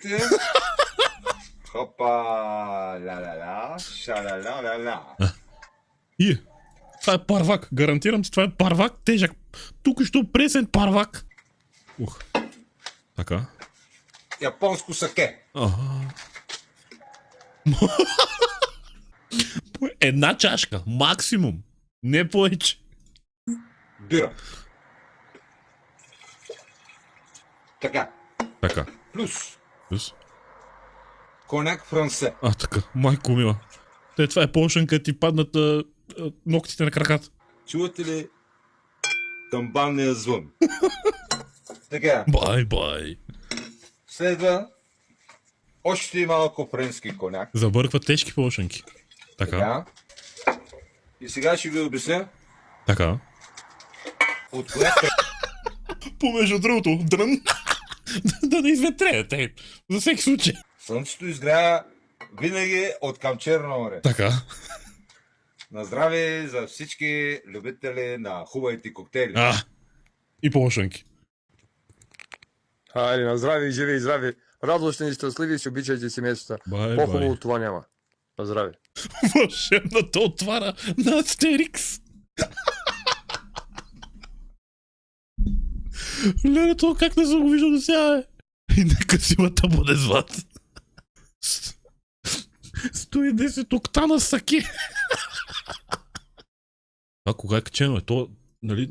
Чуете? Хопа, ля-ля-ля, ша-ля-ля-ля-ля. И, това е парвак. Гарантирам ти, това е парвак. Тежък. Тук що пресен парвак. Ух. Така. Японско саке. Ага. Една чашка. Максимум. Не повече. Бира. Така. Така. Плюс Плюс. коняк франсе. Така. Майко мила. Това е полшен, като ти паднат ногтите на краката. Чувате ли камбанния звън? Така. Бай. Следва още малко френски коняк. Забърква тежки полшенки. Така. Така. И сега ще ви обясня Така. от коя Помежду другото, дрън. Да не изветреят, за всеки случай. слънцето изгрява винаги от към Черно море. Така. На здраве за всички любители на хубавите коктейли. И полшенки. Хайде, на здраве и живи и здрави. Радостни и щастливи, си обичайте семействата. Бай. По-хубаво от това няма. На здраве. Вълшебната отвара на Астерикс. Леле, това как не съм го виждал до сега, бе? И нека силата бъде злат. 110 октана саке. А кога е качено? То, нали,